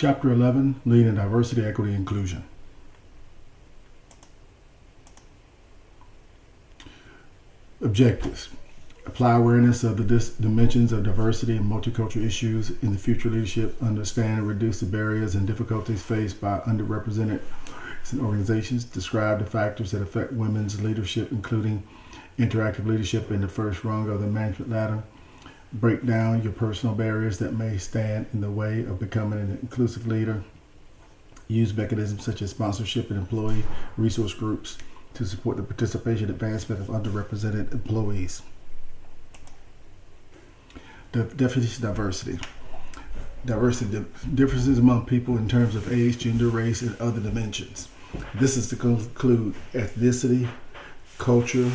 Chapter 11, Leading Diversity, Equity, Inclusion. Objectives. Apply awareness of the dimensions of diversity and multicultural issues in the future leadership. Understand and reduce the barriers and difficulties faced by underrepresented organizations. Describe the factors that affect women's leadership, including interactive leadership in the first rung of the management ladder. Break down your personal barriers that may stand in the way of becoming an inclusive leader. Use mechanisms such as sponsorship and employee resource groups to support the participation and advancement of underrepresented employees. The definition of diversity. Diversity, differences among people in terms of age, gender, race, and other dimensions. This is to include ethnicity, culture,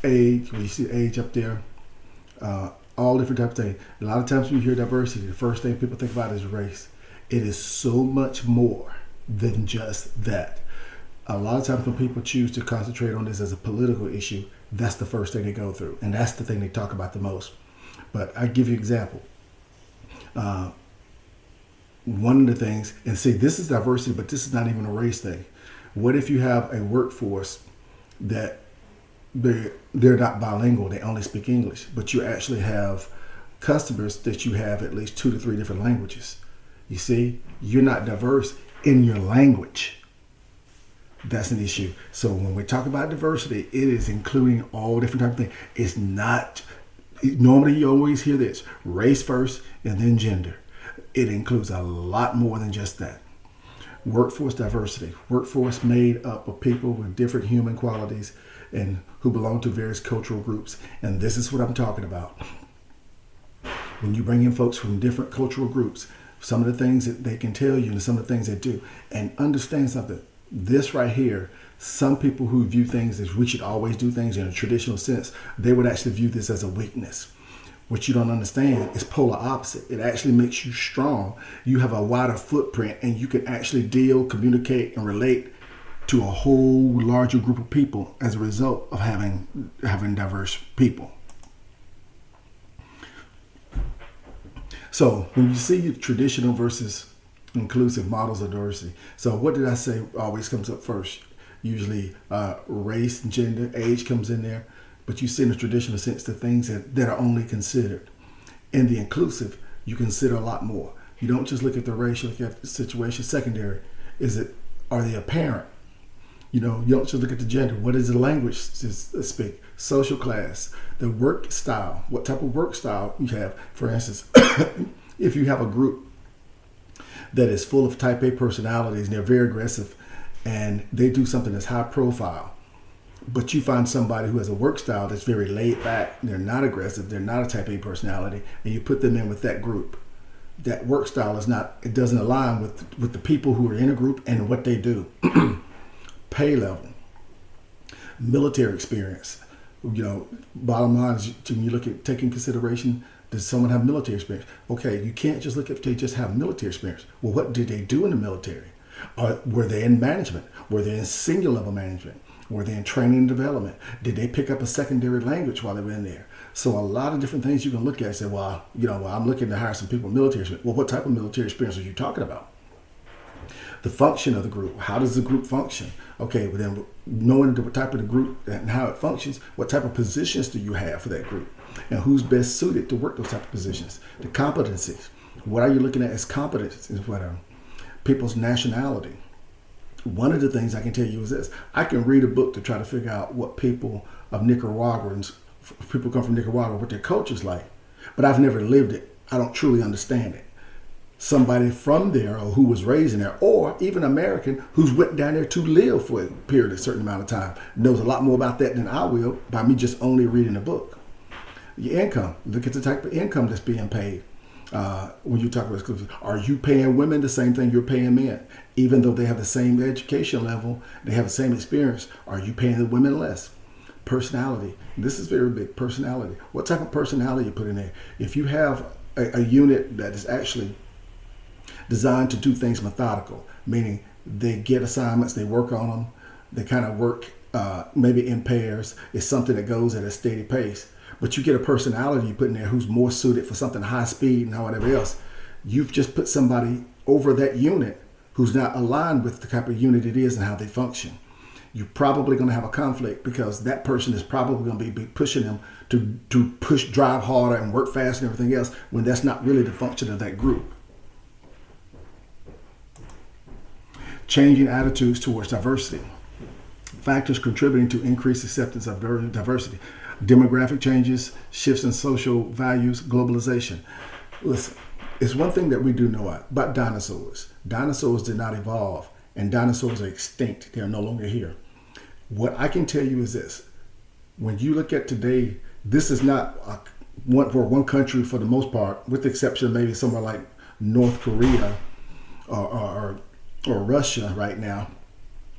age. We see age up there. All different types of things. A lot of times when you hear diversity, the first thing people think about is race. It is so much more than just that. A lot of times when people choose to concentrate on this as a political issue, that's the first thing they go through. And that's the thing they talk about the most. But I give you an example. One of the things, and see, this is diversity, but this is not even a race thing. What if you have a workforce that they're not bilingual, they only speak English, but you actually have customers that you have at least 2 to 3 different languages? You see, you're not diverse in your language. That's an issue. So when we talk about diversity, it is including all different types of things. It's not, normally you always hear this, race first and then gender. It includes a lot more than just that. Workforce diversity. Workforce made up of people with different human qualities and who belong to various cultural groups. And this is what I'm talking about. When you bring in folks from different cultural groups, some of the things that they can tell you and some of the things they do. And understand something. This right here, some people who view things as we should always do things in a traditional sense, they would actually view this as a weakness. What you don't understand is polar opposite. It actually makes you strong. You have a wider footprint and you can actually deal, communicate, and relate to a whole larger group of people as a result of having diverse people. So when you see traditional versus inclusive models of diversity, so what did I say always comes up first? Usually race, gender, age comes in there, but you see in the traditional sense the things that are only considered. In the inclusive, you consider a lot more. You don't just look at the racial, look at the situation. Secondary, are they apparent? You don't just look at the gender. What is the language to speak? Social class, the work style, what type of work style you have. For instance, if you have a group that is full of type A personalities and they're very aggressive and they do something that's high profile, but you find somebody who has a work style that's very laid back, they're not aggressive, they're not a type A personality, and you put them in with that group. That work style it doesn't align with the people who are in a group and what they do. Pay level, military experience. Bottom line is when you look at taking consideration, does someone have military experience? Okay, you can't just look at if they just have military experience. Well, what did they do in the military? Were they in management? Were they in senior level management? Were they in training and development? Did they pick up a secondary language while they were in there? So a lot of different things you can look at and say, I'm looking to hire some people with military experience. Well, what type of military experience are you talking about? The function of the group. How does the group function? Okay, well then knowing the type of the group and how it functions, what type of positions do you have for that group? And who's best suited to work those type of positions? The competencies. What are you looking at as competencies? What are people's nationality? One of the things I can tell you is this. I can read a book to try to figure out what people of Nicaraguans, people come from Nicaragua, what their culture's like. But I've never lived it. I don't truly understand it. Somebody from there or who was raised in there, or even American who's went down there to live for a period, a certain amount of time, knows a lot more about that than I will by me just only reading a book. Your income, look at the type of income that's being paid. When you talk about exclusive, are you paying women the same thing you're paying men? Even though they have the same education level, they have the same experience, are you paying the women less? Personality, this is very big, personality. What type of personality you put in there? If you have a unit that is actually designed to do things methodical, meaning they get assignments, they work on them, they kind of work maybe in pairs. It's something that goes at a steady pace. But you get a personality you put in there who's more suited for something high speed and whatever else. you've just put somebody over that unit who's not aligned with the type of unit it is and how they function. You're probably going to have a conflict because that person is probably going to be pushing them to drive harder and work faster and everything else when that's not really the function of that group. Changing attitudes towards diversity. Factors contributing to increased acceptance of diversity. Demographic changes, shifts in social values, globalization. Listen, it's one thing that we do know about dinosaurs. Dinosaurs did not evolve, and dinosaurs are extinct. They are no longer here. What I can tell you is this. When you look at today, this is not one country for the most part, with the exception of maybe somewhere like North Korea or Russia right now,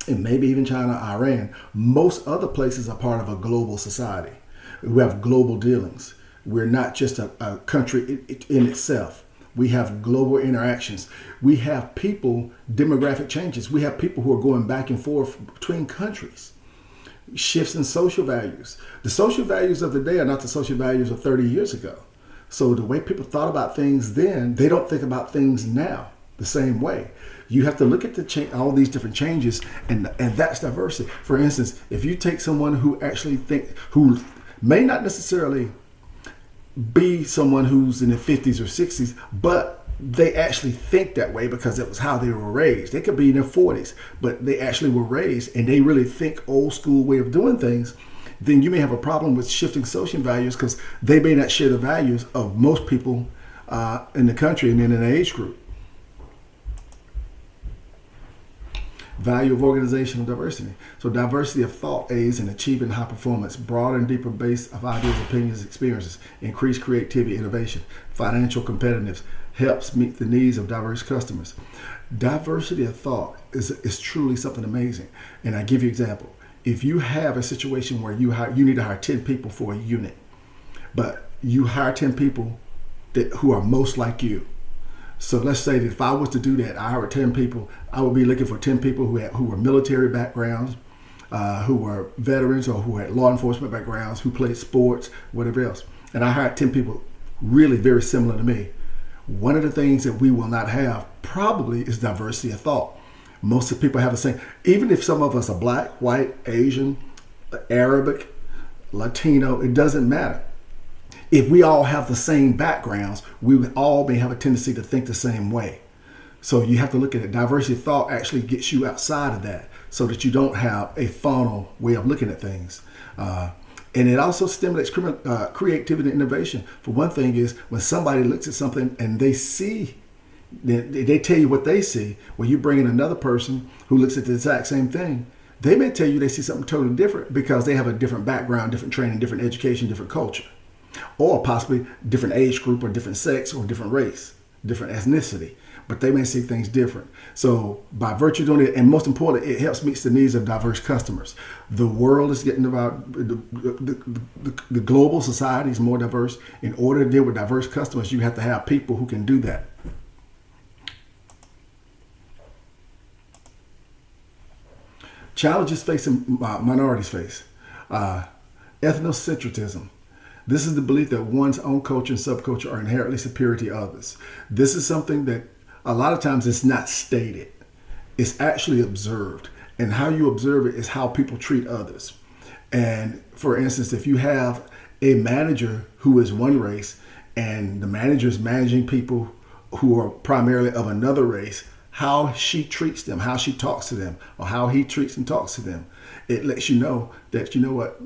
and maybe even China, Iran. Most other places are part of a global society. We have global dealings. We're not just a country in itself. We have global interactions. We have people, demographic changes. We have people who are going back and forth between countries. Shifts in social values. The social values of the day are not the social values of 30 years ago. So the way people thought about things then, they don't think about things now the same way. You have to look at all these different changes, and that's diversity. For instance, if you take someone who who may not necessarily be someone who's in their 50s or 60s, but they actually think that way because it was how they were raised. They could be in their 40s, but they actually were raised and they really think old school way of doing things. Then you may have a problem with shifting social values because they may not share the values of most people in the country and in an age group. Value of organizational diversity. So diversity of thought aids in achieving high performance, broad and deeper base of ideas, opinions, experiences, increased creativity, innovation, financial competitiveness, helps meet the needs of diverse customers. Diversity of thought is truly something amazing. And I give you an example. If you have a situation where you need to hire 10 people for a unit, but you hire 10 people who are most like you. So let's say that if I was to do that, I hired 10 people, I would be looking for 10 people who were military backgrounds, who were veterans or who had law enforcement backgrounds, who played sports, whatever else. And I hired 10 people really very similar to me. One of the things that we will not have probably is diversity of thought. Most of the people have the same, even if some of us are black, white, Asian, Arabic, Latino, it doesn't matter. If we all have the same backgrounds, we would all may have a tendency to think the same way. So you have to look at it. Diversity of thought actually gets you outside of that so that you don't have a funnel way of looking at things. And it also stimulates creativity and innovation. For one thing is when somebody looks at something and they see, they tell you what they see. When you bring in another person who looks at the exact same thing, they may tell you they see something totally different because they have a different background, different training, different education, different culture. Or possibly different age group or different sex or different race, different ethnicity, but they may see things different. So by virtue of doing it, and most importantly, it helps meet the needs of diverse customers. The world is getting about, the global society is more diverse. In order to deal with diverse customers, you have to have people who can do that. Challenges facing minorities face. Ethnocentrism. This is the belief that one's own culture and subculture are inherently superior to others. This is something that a lot of times it's not stated. It's actually observed. And how you observe it is how people treat others. And for instance, if you have a manager who is one race and the manager is managing people who are primarily of another race, how she treats them, how she talks to them, or how he treats and talks to them, it lets you know that, you know what,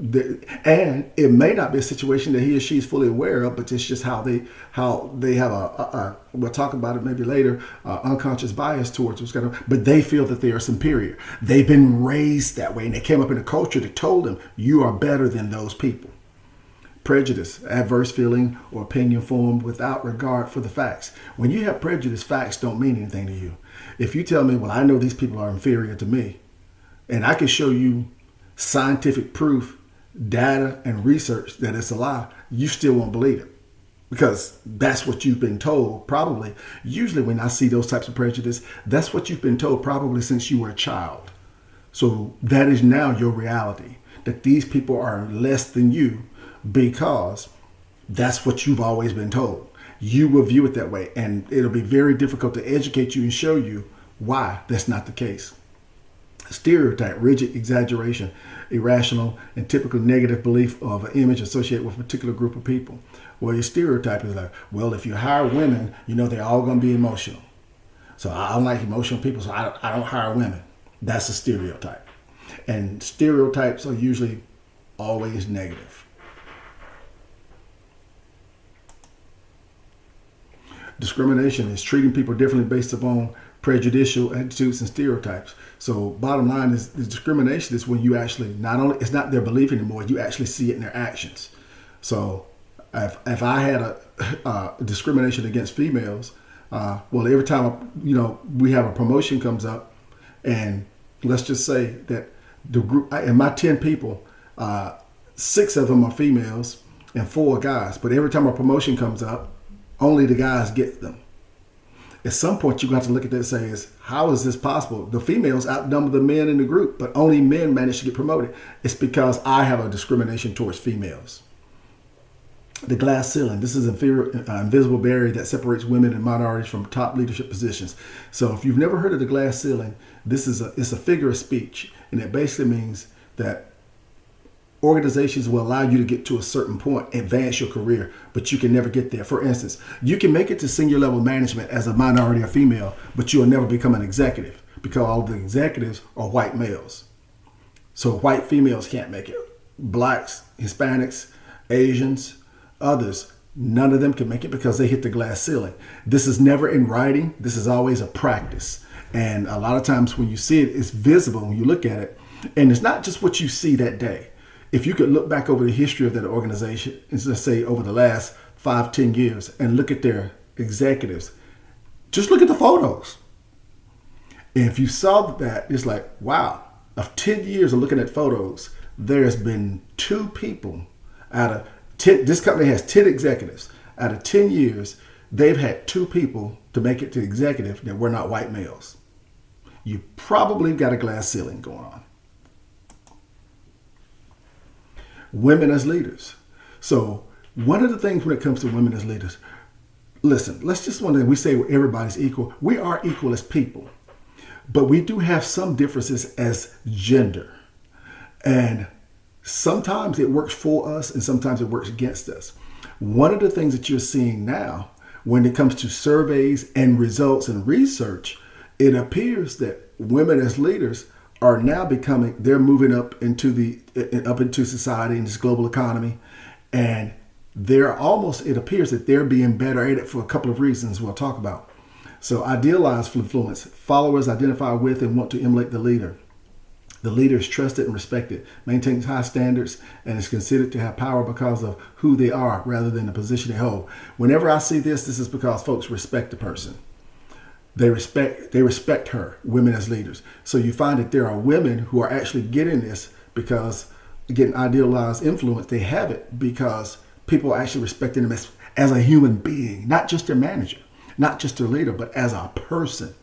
and it may not be a situation that he or she is fully aware of, but it's just how they have we'll talk about it maybe later, unconscious bias towards what's going on, but they feel that they are superior. They've been raised that way, and they came up in a culture that told them, you are better than those people. Prejudice, adverse feeling or opinion formed without regard for the facts. When you have prejudice, facts don't mean anything to you. If you tell me, well, I know these people are inferior to me, and I can show you scientific proof, data, and research that it's a lie, you still won't believe it. Because that's what you've been told, probably. Usually when I see those types of prejudice, that's what you've been told probably since you were a child. So that is now your reality, that these people are less than you because that's what you've always been told. you will view it that way. And it'll be very difficult to educate you and show you why that's not the case. Stereotype, rigid exaggeration, irrational and typical negative belief of an image associated with a particular group of people. Well, your stereotype is like, well, if you hire women, they're all going to be emotional. So I don't like emotional people, so I don't hire women. That's a stereotype. And stereotypes are usually always negative. Discrimination is treating people differently based upon prejudicial attitudes and stereotypes. So bottom line is discrimination is when you actually it's not their belief anymore, you actually see it in their actions. So if I had a discrimination against females, well, every time we have a promotion comes up, and let's just say that the group in my 10 people, 6 of them are females and 4 are guys. But every time a promotion comes up, only the guys get them. At some point, you got to look at that and say, how is this possible? The females outnumber the men in the group, but only men manage to get promoted. It's because I have a discrimination towards females. The glass ceiling. This is an invisible barrier that separates women and minorities from top leadership positions. So if you've never heard of the glass ceiling, it's a figure of speech, and it basically means that organizations will allow you to get to a certain point, advance your career, but you can never get there. For instance, you can make it to senior level management as a minority or female, but you'll never become an executive because all the executives are white males. So white females can't make it. Blacks, Hispanics, Asians, others, none of them can make it because they hit the glass ceiling. This is never in writing. This is always a practice. And a lot of times when you see it, it's visible when you look at it. And it's not just what you see that day. If you could look back over the history of that organization, and let's say over the last 5-10 years, and look at their executives, just look at the photos. And if you saw that, it's like, wow, of 10 years of looking at photos, there's been 2 people out of 10, this company has 10 executives. Out of 10 years, they've had 2 people to make it to executive that were not white males. You probably got a glass ceiling going on. Women as leaders. So one of the things when it comes to women as leaders, listen, let's just wonder, we say everybody's equal. We are equal as people, but we do have some differences as gender. And sometimes it works for us and sometimes it works against us. One of the things that you're seeing now when it comes to surveys and results and research, it appears that women as leaders are now they're moving up into society in this global economy. And it appears that they're being better at it for a couple of reasons we'll talk about. So idealized influence. Followers identify with and want to emulate the leader. The leader is trusted and respected, maintains high standards, and is considered to have power because of who they are rather than the position they hold. Whenever I see this is because folks respect the person. They respect her, women as leaders. So you find that there are women who are actually getting this because getting idealized influence. They have it because people are actually respecting them as a human being, not just their manager, not just their leader, but as a person.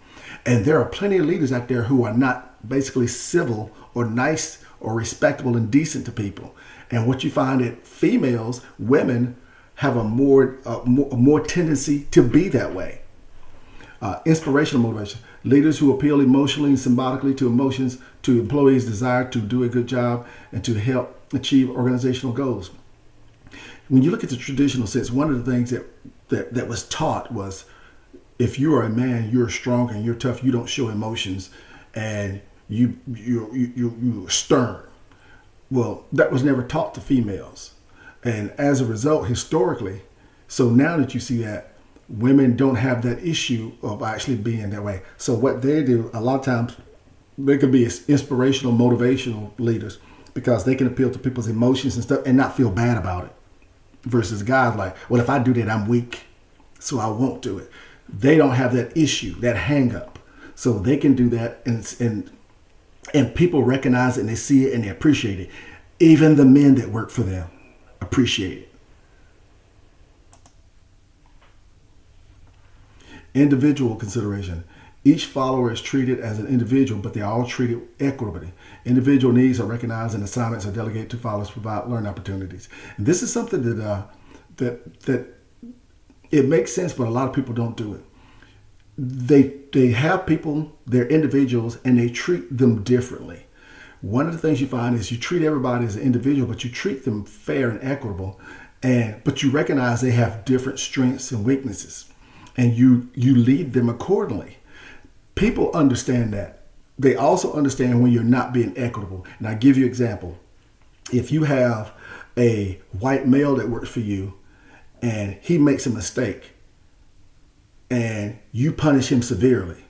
And there are plenty of leaders out there who are not basically civil or nice or respectable and decent to people. And what you find that women have a more tendency to be that way. Inspirational motivation. Leaders who appeal emotionally and symbolically to emotions to employees' desire to do a good job and to help achieve organizational goals. When you look at the traditional sense, one of the things that was taught was if you are a man, you're strong and you're tough, you don't show emotions, and you're stern. Well, that was never taught to females. And as a result, historically, so now that you see that, women don't have that issue of actually being that way. So what they do, a lot of times, they could be inspirational, motivational leaders because they can appeal to people's emotions and stuff and not feel bad about it. Versus guys like, well, if I do that, I'm weak, so I won't do it. They don't have that issue, that hang up. So they can do that and people recognize it and they see it and they appreciate it. Even the men that work for them appreciate it. Individual consideration. Each follower is treated as an individual, but they are all treated equitably. Individual needs are recognized and assignments are delegated to followers to provide learning opportunities. And this is something that It makes sense, but a lot of people don't do it. They have people, they're individuals, and they treat them differently. One of the things you find is you treat everybody as an individual, but you treat them fair and equitable, but you recognize they have different strengths and weaknesses, and you lead them accordingly. People understand that. They also understand when you're not being equitable. And I give you an example. If you have a white male that works for you and he makes a mistake and you punish him severely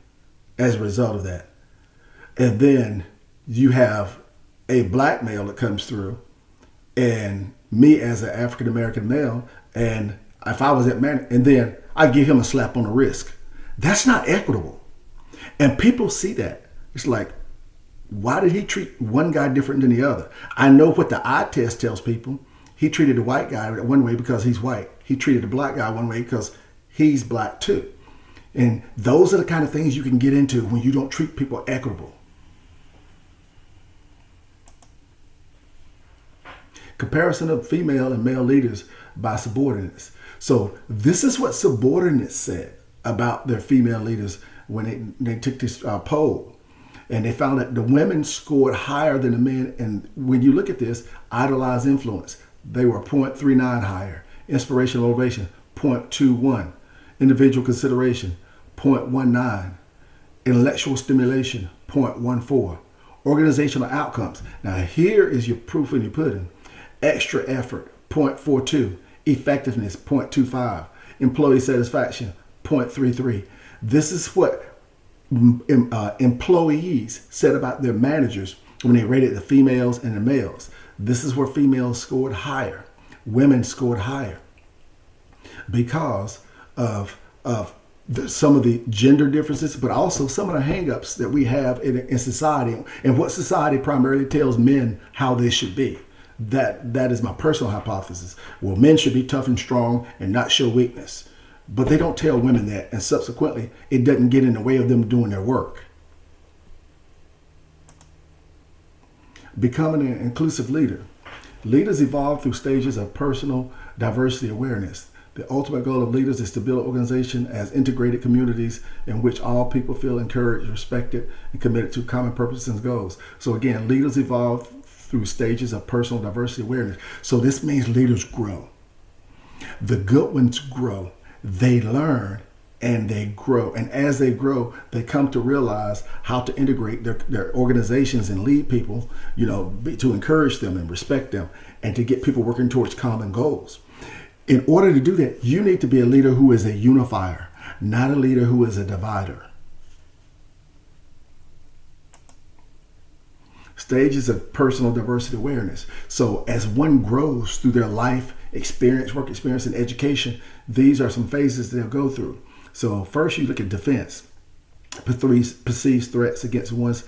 as a result of that, and then you have a black male that comes through and me as an African American male, and if I was that man, and then I give him a slap on the wrist, that's not equitable. And people see that. It's like, why did he treat one guy different than the other? I know what the eye test tells people. He treated the white guy one way because he's white. He treated the black guy one way because he's black too. And those are the kind of things you can get into when you don't treat people equitable. Comparison of female and male leaders by subordinates. So this is what subordinates said about their female leaders when they took this poll. And they found that the women scored higher than the men. And when you look at this, idolized influence, they were 0.39 higher. Inspirational motivation, 0.21. Individual consideration, 0.19. Intellectual stimulation, 0.14. Organizational outcomes. Now here is your proof in your pudding. Extra effort, 0.42. Effectiveness, 0.25. Employee satisfaction, 0.33. This is what employees said about their managers when they rated the females and the males. This is where females scored higher, women scored higher because of some of the gender differences, but also some of the hangups that we have in society, and what society primarily tells men how they should be. That is my personal hypothesis. Well, men should be tough and strong and not show weakness. But they don't tell women that, and subsequently, it doesn't get in the way of them doing their work. Becoming an inclusive leader. Leaders evolve through stages of personal diversity awareness. The ultimate goal of leaders is to build an organization as integrated communities in which all people feel encouraged, respected, and committed to common purposes and goals. So again, leaders evolve through stages of personal diversity awareness. So this means leaders grow. The good ones grow. They learn and they grow. And as they grow, they come to realize how to integrate their organizations and lead people, to encourage them and respect them and to get people working towards common goals. In order to do that, you need to be a leader who is a unifier, not a leader who is a divider. Stages of personal diversity awareness. So as one grows through their life experience, work experience, and education, these are some phases they'll go through. So first you look at defense, perceives threats against one's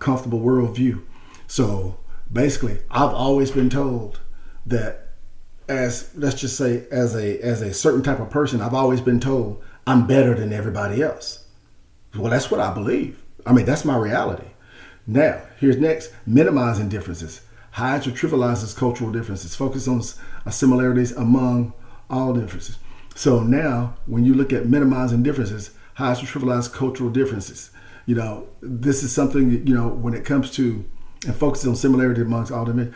comfortable worldview. So basically, I've always been told that as a certain type of person, I've always been told I'm better than everybody else. Well, that's what I believe. I mean, that's my reality. Now, here's next, minimizing differences. Hides or trivializes cultural differences. Focus on similarities among all differences. So now, when you look at minimizing differences, hides or trivializes cultural differences. This is something that, when it comes to and focusing on similarity amongst all them,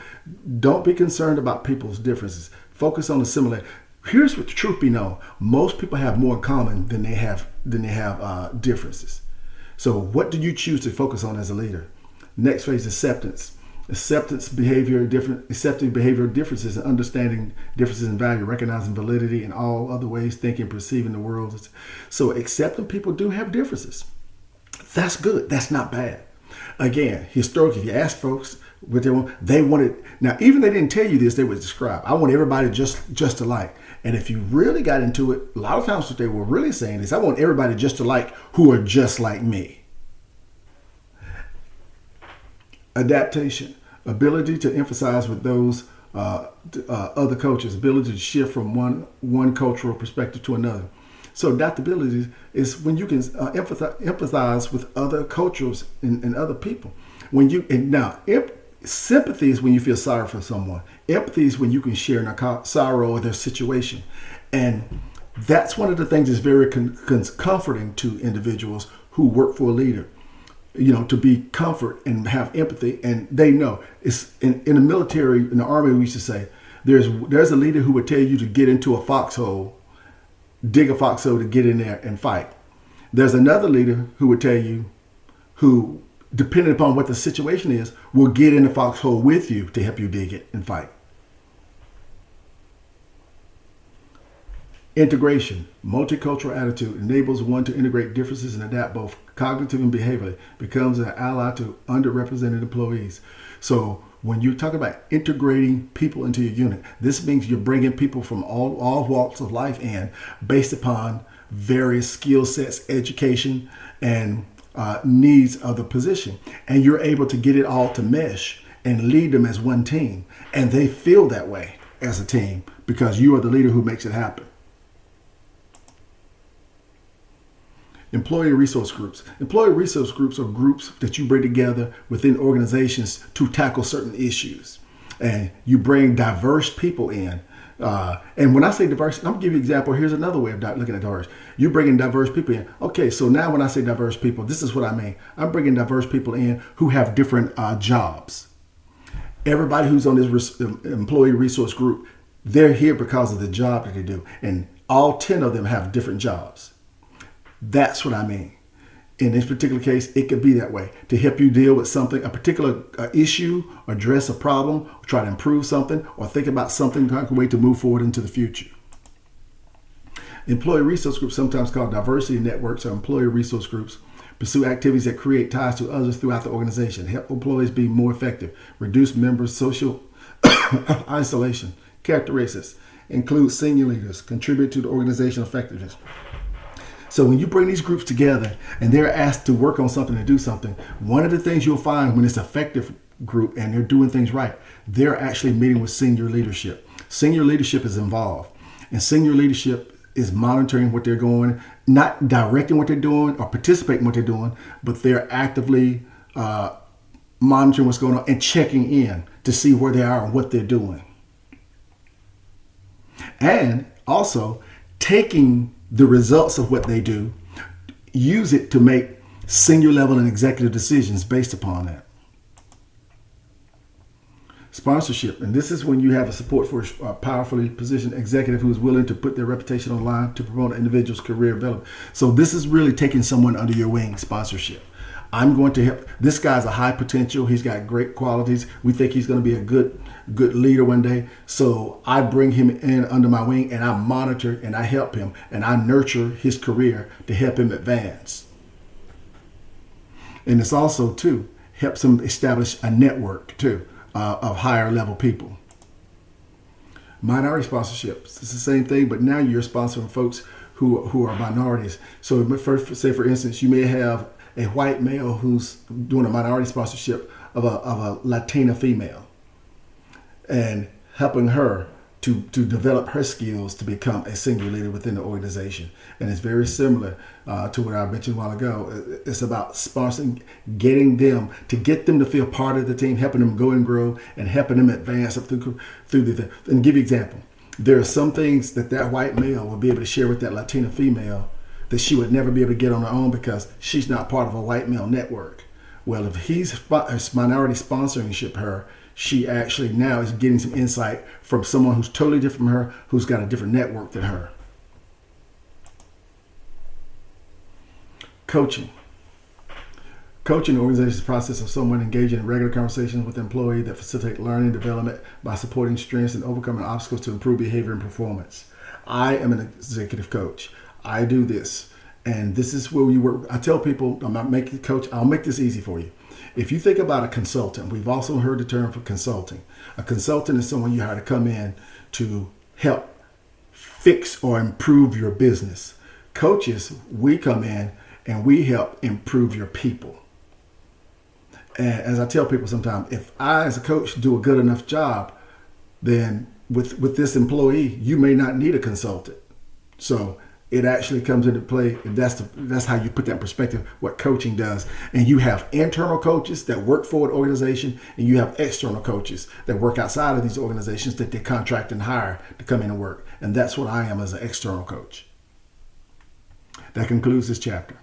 don't be concerned about people's differences. Focus on the similarity. Here's what the truth be known: most people have more in common than they have differences. So, what do you choose to focus on as a leader? Next phase, acceptance. Accepting behavioral differences and understanding differences in value, recognizing validity in all other ways, thinking, perceiving the world. So accepting people do have differences. That's good. That's not bad. Again, historically, if you ask folks what they wanted. Now, even they didn't tell you this, they would describe, I want everybody just alike. And if you really got into it, a lot of times what they were really saying is, I want everybody just alike who are just like me. Adaptation, ability to emphasize with those other cultures, ability to shift from one cultural perspective to another. So adaptability is when you can empathize with other cultures and other people. Sympathy is when you feel sorry for someone. Empathy is when you can share in their sorrow or their situation. And That's one of the things that's very comforting to individuals who work for a leader. To be comfort and have empathy, and they know it's in the military, in the army. We used to say there's a leader who would tell you to get into a foxhole, dig a foxhole to get in there and fight. There's another leader who would tell you, who, depending upon what the situation is, will get in the foxhole with you to help you dig it and fight. Integration, multicultural attitude enables one to integrate differences and adapt both cognitive and behaviorally, becomes an ally to underrepresented employees. So when you talk about integrating people into your unit, this means you're bringing people from all walks of life in based upon various skill sets, education, and needs of the position. And you're able to get it all to mesh and lead them as one team. And they feel that way as a team because you are the leader who makes it happen. Employee resource groups. Employee resource groups are groups that you bring together within organizations to tackle certain issues. And you bring diverse people in. And when I say diverse, I'm going to give you an example. Here's another way of looking at diverse. You're bringing diverse people in. Okay, so now when I say diverse people, this is what I mean. I'm bringing diverse people in who have different jobs. Everybody who's on this employee resource group, they're here because of the job that they do. And all 10 of them have different jobs. That's what I mean. In this particular case, it could be that way to help you deal with something, a particular issue, address a problem, or try to improve something, or think about something, a way to move forward into the future. Employee resource groups, sometimes called diversity networks or employee resource groups, pursue activities that create ties to others throughout the organization, help employees be more effective, reduce members' social isolation. Characteristics include senior leaders, contribute to the organizational effectiveness. So when you bring these groups together and they're asked to work on something, to do something, one of the things you'll find when it's an effective group and they're doing things right, they're actually meeting with senior leadership. Senior leadership is involved, and senior leadership is monitoring what they're going, not directing what they're doing or participating in what they're doing, but they're actively monitoring what's going on and checking in to see where they are and what they're doing. And also taking the results of what they do, use it to make senior level and executive decisions based upon that. Sponsorship, and this is when you have a support for a powerfully positioned executive who is willing to put their reputation on the line to promote an individual's career development. So this is really taking someone under your wing, sponsorship. I'm going to help. This guy's a high potential. He's got great qualities. We think he's going to be a good leader one day. So I bring him in under my wing and I monitor and I help him and I nurture his career to help him advance. And it's also too helps him establish a network too of higher level people. Minority sponsorships. It's the same thing, but now you're sponsoring folks who are minorities. So say for instance, you may have a white male who's doing a minority sponsorship of a Latina female and helping her to develop her skills to become a senior leader within the organization. And it's very similar to what I mentioned a while ago. It's about sponsoring, get them to feel part of the team, helping them go and grow and helping them advance up through the, and give you an example. There are some things that white male will be able to share with that Latina female that she would never be able to get on her own because she's not part of a white male network. Well, if he's minority sponsorship her, she actually now is getting some insight from someone who's totally different from her, who's got a different network than her. Coaching. Coaching organization's process of someone engaging in regular conversations with an employee that facilitate learning and development by supporting strengths and overcoming obstacles to improve behavior and performance. I am an executive coach. I do this, and this is where you work. I tell people, I'm not making coach. I'll make this easy for you. If you think about a consultant, we've also heard the term for consulting. A consultant is someone you hire to come in to help fix or improve your business. Coaches, we come in and we help improve your people. And as I tell people sometimes, if I as a coach do a good enough job, then with this employee, you may not need a consultant. So It actually comes into play, and that's how you put that in perspective, what coaching does. And you have internal coaches that work for an organization, and you have external coaches that work outside of these organizations that they contract and hire to come in and work. And that's what I am as an external coach. That concludes this chapter.